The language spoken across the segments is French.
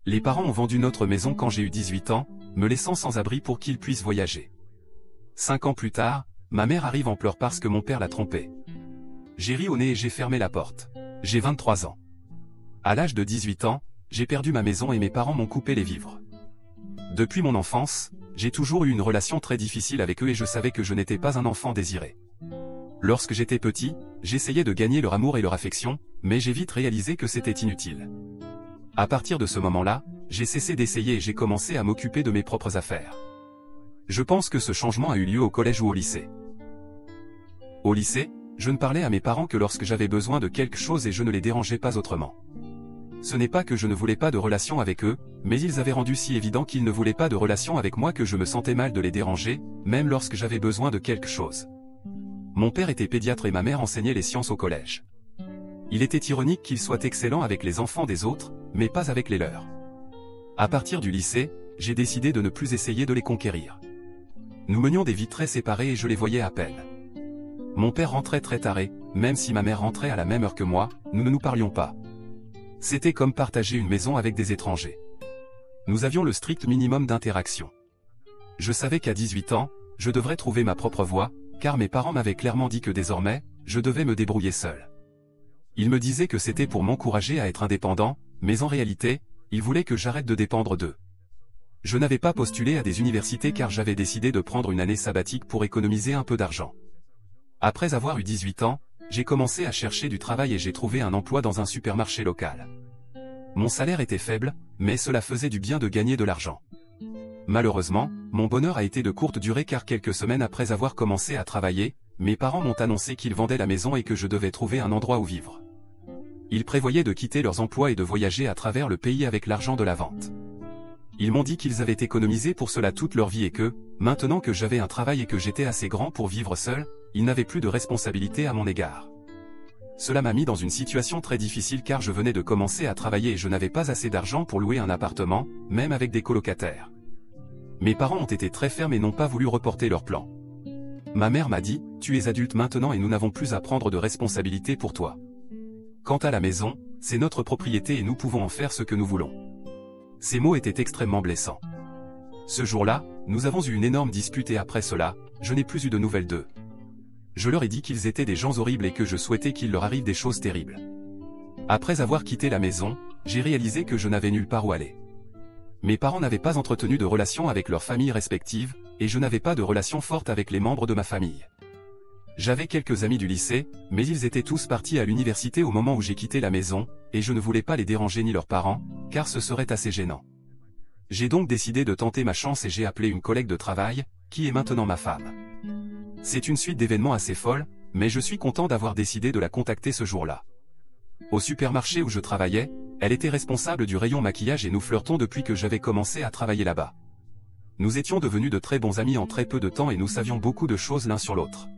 Les parents ont vendu notre maison quand j'ai eu 18 ans, me laissant sans abri pour qu'ils puissent voyager. 5 ans plus tard, ma mère arrive en pleurs parce que mon père l'a trompée. J'ai ri au nez et j'ai fermé la porte. J'ai 23 ans. À l'âge de 18 ans, j'ai perdu ma maison et mes parents m'ont coupé les vivres. Depuis mon enfance, j'ai toujours eu une relation très difficile avec eux et je savais que je n'étais pas un enfant désiré. Lorsque j'étais petit, j'essayais de gagner leur amour et leur affection, mais j'ai vite réalisé que c'était inutile. À partir de ce moment-là, j'ai cessé d'essayer et j'ai commencé à m'occuper de mes propres affaires. Je pense que ce changement a eu lieu au collège ou au lycée. Au lycée, je ne parlais à mes parents que lorsque j'avais besoin de quelque chose et je ne les dérangeais pas autrement. Ce n'est pas que je ne voulais pas de relation avec eux, mais ils avaient rendu si évident qu'ils ne voulaient pas de relation avec moi que je me sentais mal de les déranger, même lorsque j'avais besoin de quelque chose. Mon père était pédiatre et ma mère enseignait les sciences au collège. Il était ironique qu'ils soient excellents avec les enfants des autres, mais pas avec les leurs. À partir du lycée, j'ai décidé de ne plus essayer de les conquérir. Nous menions des vies très séparées et je les voyais à peine. Mon père rentrait très tard et, même si ma mère rentrait à la même heure que moi, nous ne nous parlions pas. C'était comme partager une maison avec des étrangers. Nous avions le strict minimum d'interaction. Je savais qu'à 18 ans, je devrais trouver ma propre voie, car mes parents m'avaient clairement dit que désormais, je devais me débrouiller seul. Ils me disaient que c'était pour m'encourager à être indépendant, mais en réalité, ils voulaient que j'arrête de dépendre d'eux. Je n'avais pas postulé à des universités car j'avais décidé de prendre une année sabbatique pour économiser un peu d'argent. Après avoir eu 18 ans, j'ai commencé à chercher du travail et j'ai trouvé un emploi dans un supermarché local. Mon salaire était faible, mais cela faisait du bien de gagner de l'argent. Malheureusement, mon bonheur a été de courte durée car quelques semaines après avoir commencé à travailler, mes parents m'ont annoncé qu'ils vendaient la maison et que je devais trouver un endroit où vivre. Ils prévoyaient de quitter leurs emplois et de voyager à travers le pays avec l'argent de la vente. Ils m'ont dit qu'ils avaient économisé pour cela toute leur vie et que, maintenant que j'avais un travail et que j'étais assez grand pour vivre seul, ils n'avaient plus de responsabilité à mon égard. Cela m'a mis dans une situation très difficile car je venais de commencer à travailler et je n'avais pas assez d'argent pour louer un appartement, même avec des colocataires. Mes parents ont été très fermes et n'ont pas voulu reporter leur plan. Ma mère m'a dit, « Tu es adulte maintenant et nous n'avons plus à prendre de responsabilité pour toi. Quant à la maison, c'est notre propriété et nous pouvons en faire ce que nous voulons. » Ces mots étaient extrêmement blessants. Ce jour-là, nous avons eu une énorme dispute et après cela, je n'ai plus eu de nouvelles d'eux. Je leur ai dit qu'ils étaient des gens horribles et que je souhaitais qu'il leur arrive des choses terribles. Après avoir quitté la maison, j'ai réalisé que je n'avais nulle part où aller. Mes parents n'avaient pas entretenu de relations avec leurs familles respectives, et je n'avais pas de relation forte avec les membres de ma famille. J'avais quelques amis du lycée, mais ils étaient tous partis à l'université au moment où j'ai quitté la maison, et je ne voulais pas les déranger ni leurs parents, car ce serait assez gênant. J'ai donc décidé de tenter ma chance et j'ai appelé une collègue de travail, qui est maintenant ma femme. C'est une suite d'événements assez folle, mais je suis content d'avoir décidé de la contacter ce jour-là. Au supermarché où je travaillais, elle était responsable du rayon maquillage et nous flirtons depuis que j'avais commencé à travailler là-bas. Nous étions devenus de très bons amis en très peu de temps et nous savions beaucoup de choses l'un sur l'autre.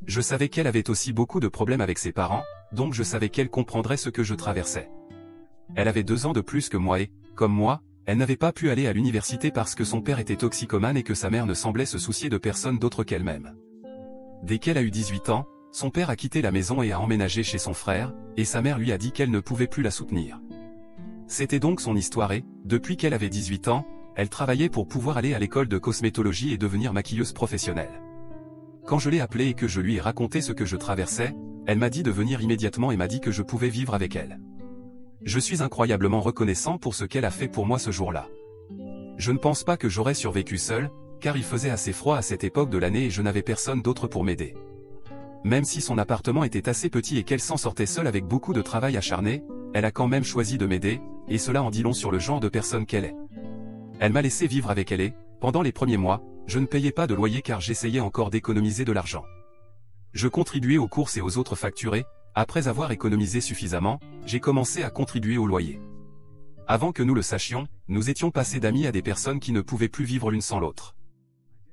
Je savais qu'elle avait aussi beaucoup de problèmes avec ses parents, donc je savais qu'elle comprendrait ce que je traversais. Elle avait 2 ans de plus que moi et, comme moi, elle n'avait pas pu aller à l'université parce que son père était toxicomane et que sa mère ne semblait se soucier de personne d'autre qu'elle-même. Dès qu'elle a eu 18 ans, son père a quitté la maison et a emménagé chez son frère, et sa mère lui a dit qu'elle ne pouvait plus la soutenir. C'était donc son histoire et, depuis qu'elle avait 18 ans, elle travaillait pour pouvoir aller à l'école de cosmétologie et devenir maquilleuse professionnelle. Quand je l'ai appelée et que je lui ai raconté ce que je traversais, elle m'a dit de venir immédiatement et m'a dit que je pouvais vivre avec elle. Je suis incroyablement reconnaissant pour ce qu'elle a fait pour moi ce jour-là. Je ne pense pas que j'aurais survécu seul, car il faisait assez froid à cette époque de l'année et je n'avais personne d'autre pour m'aider. Même si son appartement était assez petit et qu'elle s'en sortait seule avec beaucoup de travail acharné, elle a quand même choisi de m'aider, et cela en dit long sur le genre de personne qu'elle est. Elle m'a laissé vivre avec elle et, pendant les premiers mois, je ne payais pas de loyer car j'essayais encore d'économiser de l'argent. Je contribuais aux courses et aux autres factures et, après avoir économisé suffisamment, j'ai commencé à contribuer au loyer. Avant que nous le sachions, nous étions passés d'amis à des personnes qui ne pouvaient plus vivre l'une sans l'autre.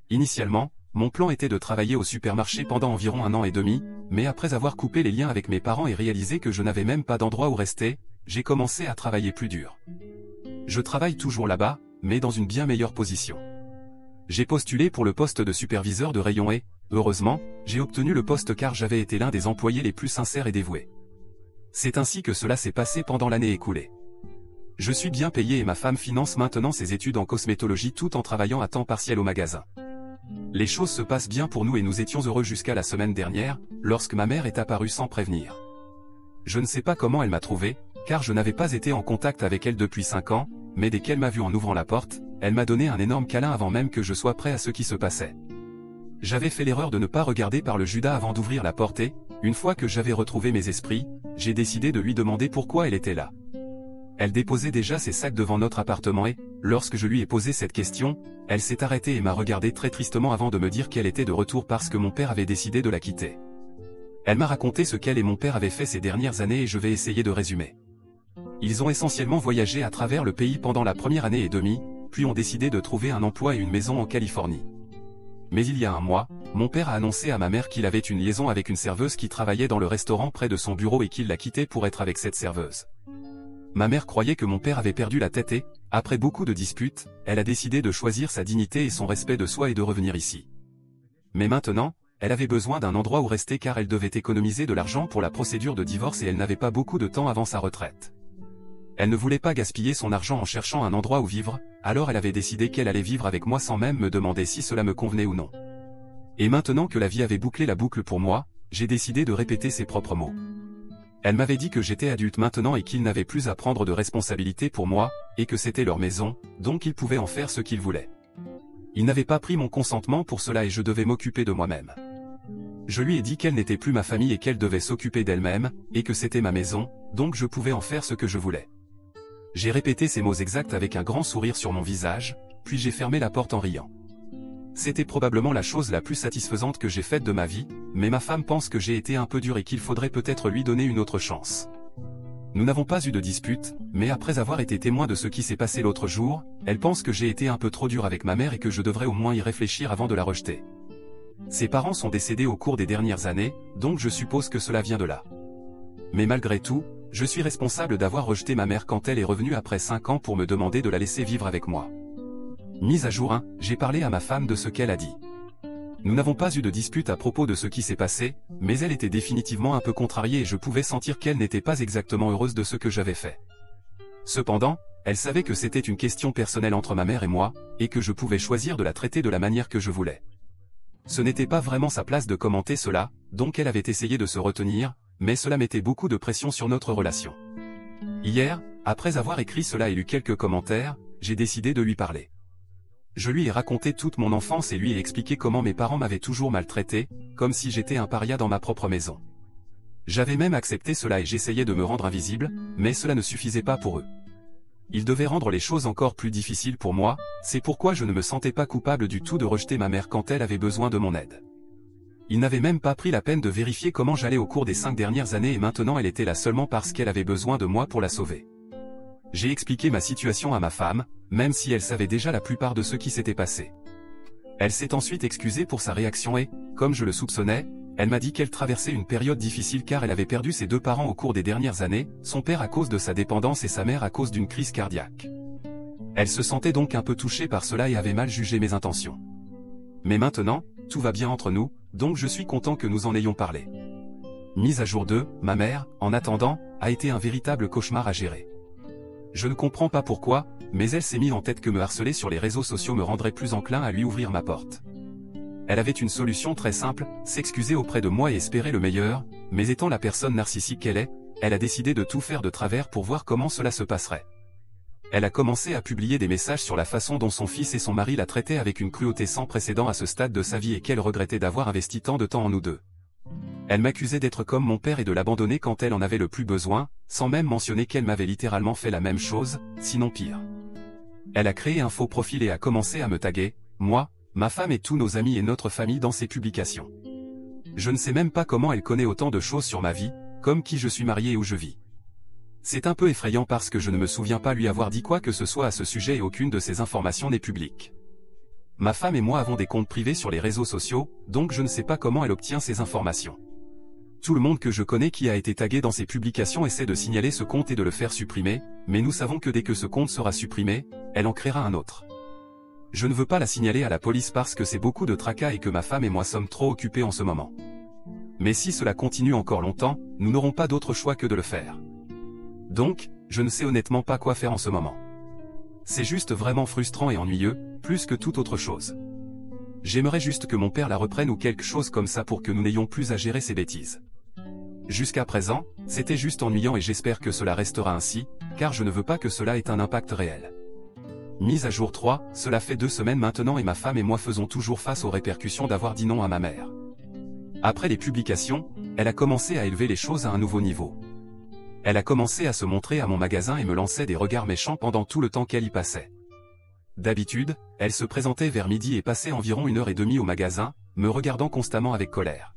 Initialement, mon plan était de travailler au supermarché pendant environ 1 an et demi, mais après avoir coupé les liens avec mes parents et réalisé que je n'avais même pas d'endroit où rester, j'ai commencé à travailler plus dur. Je travaille toujours là-bas, mais dans une bien meilleure position. J'ai postulé pour le poste de superviseur de rayon et, heureusement, j'ai obtenu le poste car j'avais été l'un des employés les plus sincères et dévoués. C'est ainsi que cela s'est passé pendant l'année écoulée. Je suis bien payé et ma femme finance maintenant ses études en cosmétologie tout en travaillant à temps partiel au magasin. Les choses se passent bien pour nous et nous étions heureux jusqu'à la semaine dernière, lorsque ma mère est apparue sans prévenir. Je ne sais pas comment elle m'a trouvé, car je n'avais pas été en contact avec elle depuis 5 ans, mais dès qu'elle m'a vu en ouvrant la porte, elle m'a donné un énorme câlin avant même que je sois prêt à ce qui se passait. J'avais fait l'erreur de ne pas regarder par le Judas avant d'ouvrir la porte et, une fois que j'avais retrouvé mes esprits, j'ai décidé de lui demander pourquoi elle était là. Elle déposait déjà ses sacs devant notre appartement et, lorsque je lui ai posé cette question, elle s'est arrêtée et m'a regardé très tristement avant de me dire qu'elle était de retour parce que mon père avait décidé de la quitter. Elle m'a raconté ce qu'elle et mon père avaient fait ces dernières années et je vais essayer de résumer. Ils ont essentiellement voyagé à travers le pays pendant la première année et demie, puis ont décidé de trouver un emploi et une maison en Californie. Mais il y a un mois, mon père a annoncé à ma mère qu'il avait une liaison avec une serveuse qui travaillait dans le restaurant près de son bureau et qu'il l'a quittée pour être avec cette serveuse. Ma mère croyait que mon père avait perdu la tête et, après beaucoup de disputes, elle a décidé de choisir sa dignité et son respect de soi et de revenir ici. Mais maintenant, elle avait besoin d'un endroit où rester car elle devait économiser de l'argent pour la procédure de divorce et elle n'avait pas beaucoup de temps avant sa retraite. Elle ne voulait pas gaspiller son argent en cherchant un endroit où vivre, alors elle avait décidé qu'elle allait vivre avec moi sans même me demander si cela me convenait ou non. Et maintenant que la vie avait bouclé la boucle pour moi, j'ai décidé de répéter ses propres mots. Elle m'avait dit que j'étais adulte maintenant et qu'ils n'avaient plus à prendre de responsabilité pour moi, et que c'était leur maison, donc ils pouvaient en faire ce qu'ils voulaient. Ils n'avaient pas pris mon consentement pour cela et je devais m'occuper de moi-même. Je lui ai dit qu'elle n'était plus ma famille et qu'elle devait s'occuper d'elle-même, et que c'était ma maison, donc je pouvais en faire ce que je voulais. J'ai répété ces mots exacts avec un grand sourire sur mon visage, puis j'ai fermé la porte en riant. C'était probablement la chose la plus satisfaisante que j'ai faite de ma vie, mais ma femme pense que j'ai été un peu dur et qu'il faudrait peut-être lui donner une autre chance. Nous n'avons pas eu de dispute, mais après avoir été témoin de ce qui s'est passé l'autre jour, elle pense que j'ai été un peu trop dur avec ma mère et que je devrais au moins y réfléchir avant de la rejeter. Ses parents sont décédés au cours des dernières années, donc je suppose que cela vient de là. Mais malgré tout, je suis responsable d'avoir rejeté ma mère quand elle est revenue après 5 ans pour me demander de la laisser vivre avec moi. Mise à jour 1, j'ai parlé à ma femme de ce qu'elle a dit. Nous n'avons pas eu de dispute à propos de ce qui s'est passé, mais elle était définitivement un peu contrariée et je pouvais sentir qu'elle n'était pas exactement heureuse de ce que j'avais fait. Cependant, elle savait que c'était une question personnelle entre ma mère et moi, et que je pouvais choisir de la traiter de la manière que je voulais. Ce n'était pas vraiment sa place de commenter cela, donc elle avait essayé de se retenir, mais cela mettait beaucoup de pression sur notre relation. Hier, après avoir écrit cela et lu quelques commentaires, j'ai décidé de lui parler. Je lui ai raconté toute mon enfance et lui ai expliqué comment mes parents m'avaient toujours maltraité, comme si j'étais un paria dans ma propre maison. J'avais même accepté cela et j'essayais de me rendre invisible, mais cela ne suffisait pas pour eux. Ils devaient rendre les choses encore plus difficiles pour moi, c'est pourquoi je ne me sentais pas coupable du tout de rejeter ma mère quand elle avait besoin de mon aide. Ils n'avaient même pas pris la peine de vérifier comment j'allais au cours des 5 dernières années et maintenant elle était là seulement parce qu'elle avait besoin de moi pour la sauver. J'ai expliqué ma situation à ma femme, même si elle savait déjà la plupart de ce qui s'était passé. Elle s'est ensuite excusée pour sa réaction et, comme je le soupçonnais, elle m'a dit qu'elle traversait une période difficile car elle avait perdu ses 2 parents au cours des dernières années, son père à cause de sa dépendance et sa mère à cause d'une crise cardiaque. Elle se sentait donc un peu touchée par cela et avait mal jugé mes intentions. Mais maintenant, tout va bien entre nous, donc je suis content que nous en ayons parlé. Mise à jour 2, ma mère, en attendant, a été un véritable cauchemar à gérer. Je ne comprends pas pourquoi, mais elle s'est mise en tête que me harceler sur les réseaux sociaux me rendrait plus enclin à lui ouvrir ma porte. Elle avait une solution très simple, s'excuser auprès de moi et espérer le meilleur, mais étant la personne narcissique qu'elle est, elle a décidé de tout faire de travers pour voir comment cela se passerait. Elle a commencé à publier des messages sur la façon dont son fils et son mari la traitaient avec une cruauté sans précédent à ce stade de sa vie et qu'elle regrettait d'avoir investi tant de temps en nous deux. Elle m'accusait d'être comme mon père et de l'abandonner quand elle en avait le plus besoin, sans même mentionner qu'elle m'avait littéralement fait la même chose, sinon pire. Elle a créé un faux profil et a commencé à me taguer, moi, ma femme et tous nos amis et notre famille dans ses publications. Je ne sais même pas comment elle connaît autant de choses sur ma vie, comme qui je suis marié et où je vis. C'est un peu effrayant parce que je ne me souviens pas lui avoir dit quoi que ce soit à ce sujet et aucune de ces informations n'est publique. Ma femme et moi avons des comptes privés sur les réseaux sociaux, donc je ne sais pas comment elle obtient ces informations. Tout le monde que je connais qui a été tagué dans ces publications essaie de signaler ce compte et de le faire supprimer, mais nous savons que dès que ce compte sera supprimé, elle en créera un autre. Je ne veux pas la signaler à la police parce que c'est beaucoup de tracas et que ma femme et moi sommes trop occupés en ce moment. Mais si cela continue encore longtemps, nous n'aurons pas d'autre choix que de le faire. Donc, je ne sais honnêtement pas quoi faire en ce moment. C'est juste vraiment frustrant et ennuyeux, plus que toute autre chose. J'aimerais juste que mon père la reprenne ou quelque chose comme ça pour que nous n'ayons plus à gérer ces bêtises. Jusqu'à présent, c'était juste ennuyant et j'espère que cela restera ainsi, car je ne veux pas que cela ait un impact réel. Mise à jour 3, cela fait 2 semaines maintenant et ma femme et moi faisons toujours face aux répercussions d'avoir dit non à ma mère. Après les publications, elle a commencé à élever les choses à un nouveau niveau. Elle a commencé à se montrer à mon magasin et me lançait des regards méchants pendant tout le temps qu'elle y passait. D'habitude, elle se présentait vers midi et passait environ 1h30 au magasin, me regardant constamment avec colère.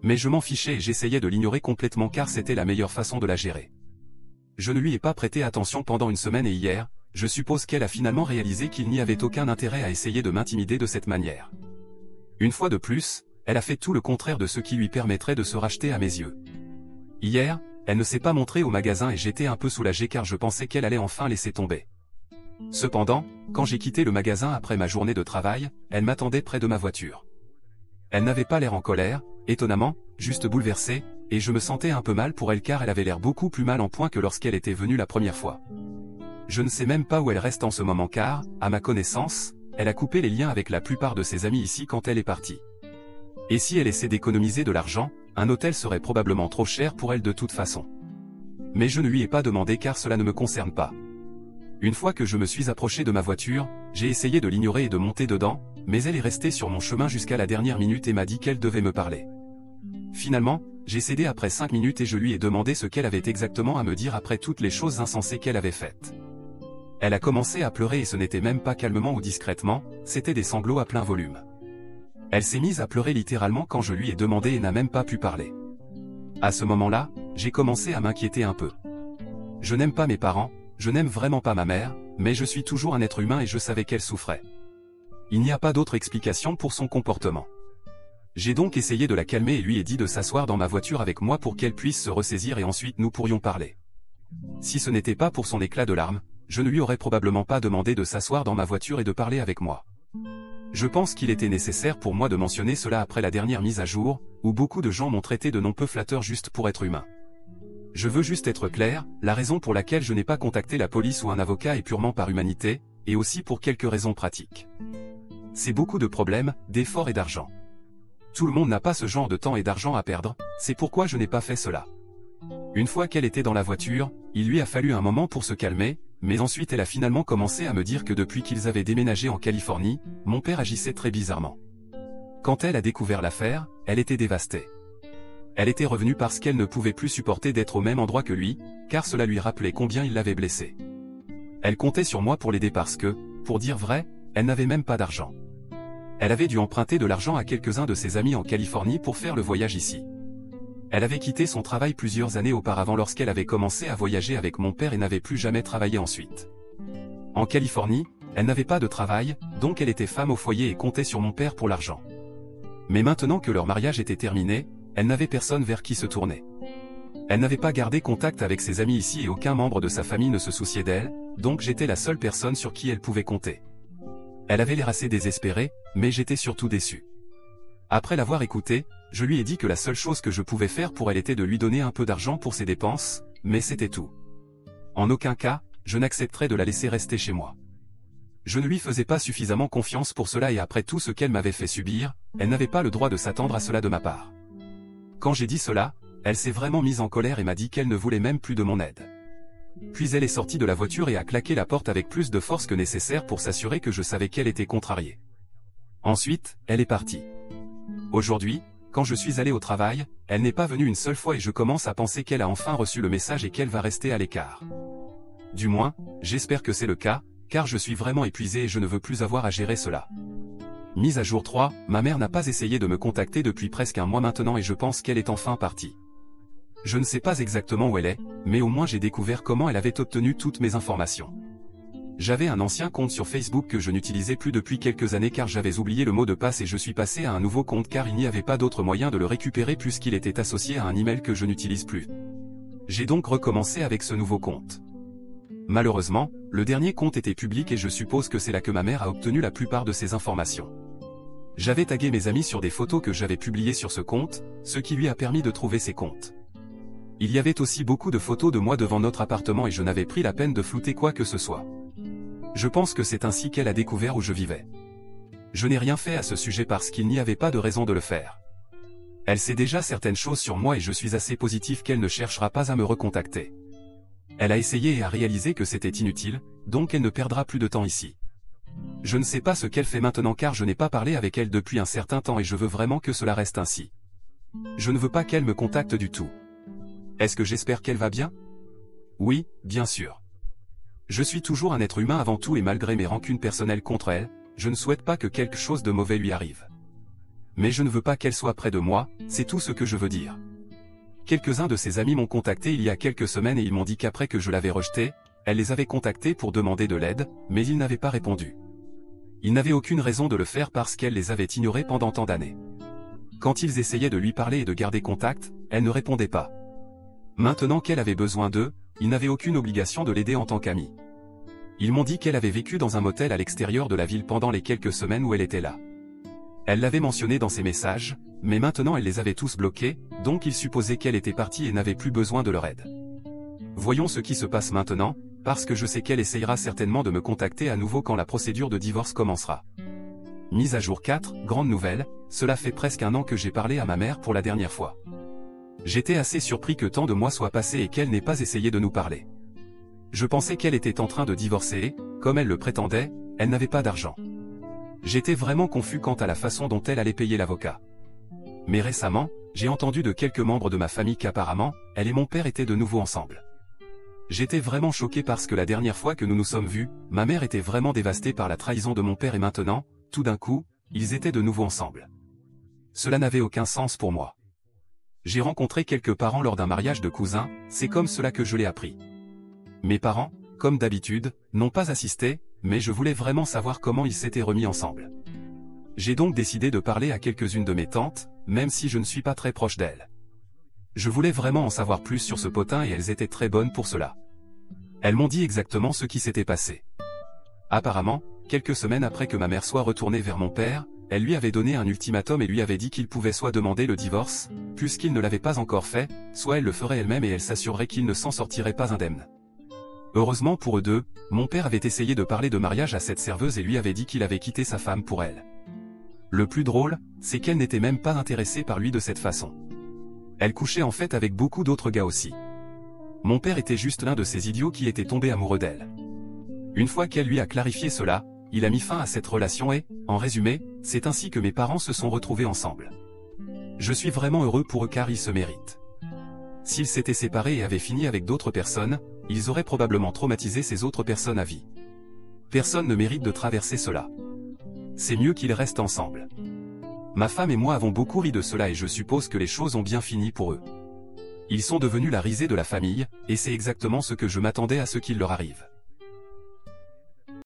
Mais je m'en fichais et j'essayais de l'ignorer complètement car c'était la meilleure façon de la gérer. Je ne lui ai pas prêté attention pendant une semaine et hier, je suppose qu'elle a finalement réalisé qu'il n'y avait aucun intérêt à essayer de m'intimider de cette manière. Une fois de plus, elle a fait tout le contraire de ce qui lui permettrait de se racheter à mes yeux. Hier, elle ne s'est pas montrée au magasin et j'étais un peu soulagé car je pensais qu'elle allait enfin laisser tomber. Cependant, quand j'ai quitté le magasin après ma journée de travail, elle m'attendait près de ma voiture. Elle n'avait pas l'air en colère, étonnamment, juste bouleversée, et je me sentais un peu mal pour elle car elle avait l'air beaucoup plus mal en point que lorsqu'elle était venue la première fois. Je ne sais même pas où elle reste en ce moment car, à ma connaissance, elle a coupé les liens avec la plupart de ses amis ici quand elle est partie. Et si elle essaie d'économiser de l'argent, un hôtel serait probablement trop cher pour elle de toute façon. Mais je ne lui ai pas demandé car cela ne me concerne pas. Une fois que je me suis approché de ma voiture, j'ai essayé de l'ignorer et de monter dedans, mais elle est restée sur mon chemin jusqu'à la dernière minute et m'a dit qu'elle devait me parler. Finalement, j'ai cédé après 5 minutes et je lui ai demandé ce qu'elle avait exactement à me dire après toutes les choses insensées qu'elle avait faites. Elle a commencé à pleurer et ce n'était même pas calmement ou discrètement, c'était des sanglots à plein volume. Elle s'est mise à pleurer littéralement quand je lui ai demandé et n'a même pas pu parler. À ce moment-là, j'ai commencé à m'inquiéter un peu. Je n'aime pas mes parents, je n'aime vraiment pas ma mère, mais je suis toujours un être humain et je savais qu'elle souffrait. Il n'y a pas d'autre explication pour son comportement. J'ai donc essayé de la calmer et lui ai dit de s'asseoir dans ma voiture avec moi pour qu'elle puisse se ressaisir et ensuite nous pourrions parler. Si ce n'était pas pour son éclat de larmes, je ne lui aurais probablement pas demandé de s'asseoir dans ma voiture et de parler avec moi. Je pense qu'il était nécessaire pour moi de mentionner cela après la dernière mise à jour, où beaucoup de gens m'ont traité de nom peu flatteur juste pour être humain. Je veux juste être clair, la raison pour laquelle je n'ai pas contacté la police ou un avocat est purement par humanité, et aussi pour quelques raisons pratiques. C'est beaucoup de problèmes, d'efforts et d'argent. Tout le monde n'a pas ce genre de temps et d'argent à perdre, c'est pourquoi je n'ai pas fait cela. Une fois qu'elle était dans la voiture, il lui a fallu un moment pour se calmer, mais ensuite elle a finalement commencé à me dire que depuis qu'ils avaient déménagé en Californie, mon père agissait très bizarrement. Quand elle a découvert l'affaire, elle était dévastée. Elle était revenue parce qu'elle ne pouvait plus supporter d'être au même endroit que lui, car cela lui rappelait combien il l'avait blessée. Elle comptait sur moi pour l'aider parce que, pour dire vrai, elle n'avait même pas d'argent. Elle avait dû emprunter de l'argent à quelques-uns de ses amis en Californie pour faire le voyage ici. Elle avait quitté son travail plusieurs années auparavant lorsqu'elle avait commencé à voyager avec mon père et n'avait plus jamais travaillé ensuite. En Californie, elle n'avait pas de travail, donc elle était femme au foyer et comptait sur mon père pour l'argent. Mais maintenant que leur mariage était terminé, elle n'avait personne vers qui se tourner. Elle n'avait pas gardé contact avec ses amis ici et aucun membre de sa famille ne se souciait d'elle, donc j'étais la seule personne sur qui elle pouvait compter. Elle avait l'air assez désespérée, mais j'étais surtout déçu. Après l'avoir écoutée, je lui ai dit que la seule chose que je pouvais faire pour elle était de lui donner un peu d'argent pour ses dépenses, mais c'était tout. En aucun cas, je n'accepterais de la laisser rester chez moi. Je ne lui faisais pas suffisamment confiance pour cela et après tout ce qu'elle m'avait fait subir, elle n'avait pas le droit de s'attendre à cela de ma part. Quand j'ai dit cela, elle s'est vraiment mise en colère et m'a dit qu'elle ne voulait même plus de mon aide. Puis elle est sortie de la voiture et a claqué la porte avec plus de force que nécessaire pour s'assurer que je savais qu'elle était contrariée. Ensuite, elle est partie. Aujourd'hui, quand je suis allé au travail, elle n'est pas venue une seule fois et je commence à penser qu'elle a enfin reçu le message et qu'elle va rester à l'écart. Du moins, j'espère que c'est le cas, car je suis vraiment épuisé et je ne veux plus avoir à gérer cela. Mise à jour 3, ma mère n'a pas essayé de me contacter depuis presque un mois maintenant et je pense qu'elle est enfin partie. Je ne sais pas exactement où elle est, mais au moins j'ai découvert comment elle avait obtenu toutes mes informations. J'avais un ancien compte sur Facebook que je n'utilisais plus depuis quelques années car j'avais oublié le mot de passe et je suis passé à un nouveau compte car il n'y avait pas d'autre moyen de le récupérer puisqu'il était associé à un email que je n'utilise plus. J'ai donc recommencé avec ce nouveau compte. Malheureusement, le dernier compte était public et je suppose que c'est là que ma mère a obtenu la plupart de ses informations. J'avais tagué mes amis sur des photos que j'avais publiées sur ce compte, ce qui lui a permis de trouver ses comptes. Il y avait aussi beaucoup de photos de moi devant notre appartement et je n'avais pris la peine de flouter quoi que ce soit. Je pense que c'est ainsi qu'elle a découvert où je vivais. Je n'ai rien fait à ce sujet parce qu'il n'y avait pas de raison de le faire. Elle sait déjà certaines choses sur moi et je suis assez positif qu'elle ne cherchera pas à me recontacter. Elle a essayé et a réalisé que c'était inutile, donc elle ne perdra plus de temps ici. Je ne sais pas ce qu'elle fait maintenant car je n'ai pas parlé avec elle depuis un certain temps et je veux vraiment que cela reste ainsi. Je ne veux pas qu'elle me contacte du tout. Est-ce que j'espère qu'elle va bien? Oui, bien sûr. Je suis toujours un être humain avant tout et malgré mes rancunes personnelles contre elle, je ne souhaite pas que quelque chose de mauvais lui arrive. Mais je ne veux pas qu'elle soit près de moi, c'est tout ce que je veux dire. Quelques-uns de ses amis m'ont contacté il y a quelques semaines et ils m'ont dit qu'après que je l'avais rejeté, elle les avait contactés pour demander de l'aide, mais ils n'avaient pas répondu. Ils n'avaient aucune raison de le faire parce qu'elle les avait ignorés pendant tant d'années. Quand ils essayaient de lui parler et de garder contact, elle ne répondait pas. Maintenant qu'elle avait besoin d'eux, ils n'avaient aucune obligation de l'aider en tant qu'amie. Ils m'ont dit qu'elle avait vécu dans un motel à l'extérieur de la ville pendant les quelques semaines où elle était là. Elle l'avait mentionné dans ses messages, mais maintenant elle les avait tous bloqués, donc ils supposaient qu'elle était partie et n'avait plus besoin de leur aide. Voyons ce qui se passe maintenant, parce que je sais qu'elle essayera certainement de me contacter à nouveau quand la procédure de divorce commencera. Mise à jour 4, grande nouvelle, cela fait presque un an que j'ai parlé à ma mère pour la dernière fois. J'étais assez surpris que tant de mois soient passés et qu'elle n'ait pas essayé de nous parler. Je pensais qu'elle était en train de divorcer et, comme elle le prétendait, elle n'avait pas d'argent. J'étais vraiment confus quant à la façon dont elle allait payer l'avocat. Mais récemment, j'ai entendu de quelques membres de ma famille qu'apparemment, elle et mon père étaient de nouveau ensemble. J'étais vraiment choqué parce que la dernière fois que nous nous sommes vus, ma mère était vraiment dévastée par la trahison de mon père et maintenant, tout d'un coup, ils étaient de nouveau ensemble. Cela n'avait aucun sens pour moi. J'ai rencontré quelques parents lors d'un mariage de cousins, c'est comme cela que je l'ai appris. Mes parents, comme d'habitude, n'ont pas assisté, mais je voulais vraiment savoir comment ils s'étaient remis ensemble. J'ai donc décidé de parler à quelques-unes de mes tantes, même si je ne suis pas très proche d'elles. Je voulais vraiment en savoir plus sur ce potin et elles étaient très bonnes pour cela. Elles m'ont dit exactement ce qui s'était passé. Apparemment, quelques semaines après que ma mère soit retournée vers mon père, elle lui avait donné un ultimatum et lui avait dit qu'il pouvait soit demander le divorce, puisqu'il ne l'avait pas encore fait, soit elle le ferait elle-même et elle s'assurerait qu'il ne s'en sortirait pas indemne. Heureusement pour eux deux, mon père avait essayé de parler de mariage à cette serveuse et lui avait dit qu'il avait quitté sa femme pour elle. Le plus drôle, c'est qu'elle n'était même pas intéressée par lui de cette façon. Elle couchait en fait avec beaucoup d'autres gars aussi. Mon père était juste l'un de ces idiots qui était tombé amoureux d'elle. Une fois qu'elle lui a clarifié cela, il a mis fin à cette relation et, en résumé, c'est ainsi que mes parents se sont retrouvés ensemble. Je suis vraiment heureux pour eux car ils se méritent. S'ils s'étaient séparés et avaient fini avec d'autres personnes, ils auraient probablement traumatisé ces autres personnes à vie. Personne ne mérite de traverser cela. C'est mieux qu'ils restent ensemble. Ma femme et moi avons beaucoup ri de cela et je suppose que les choses ont bien fini pour eux. Ils sont devenus la risée de la famille, et c'est exactement ce que je m'attendais à ce qu'il leur arrive.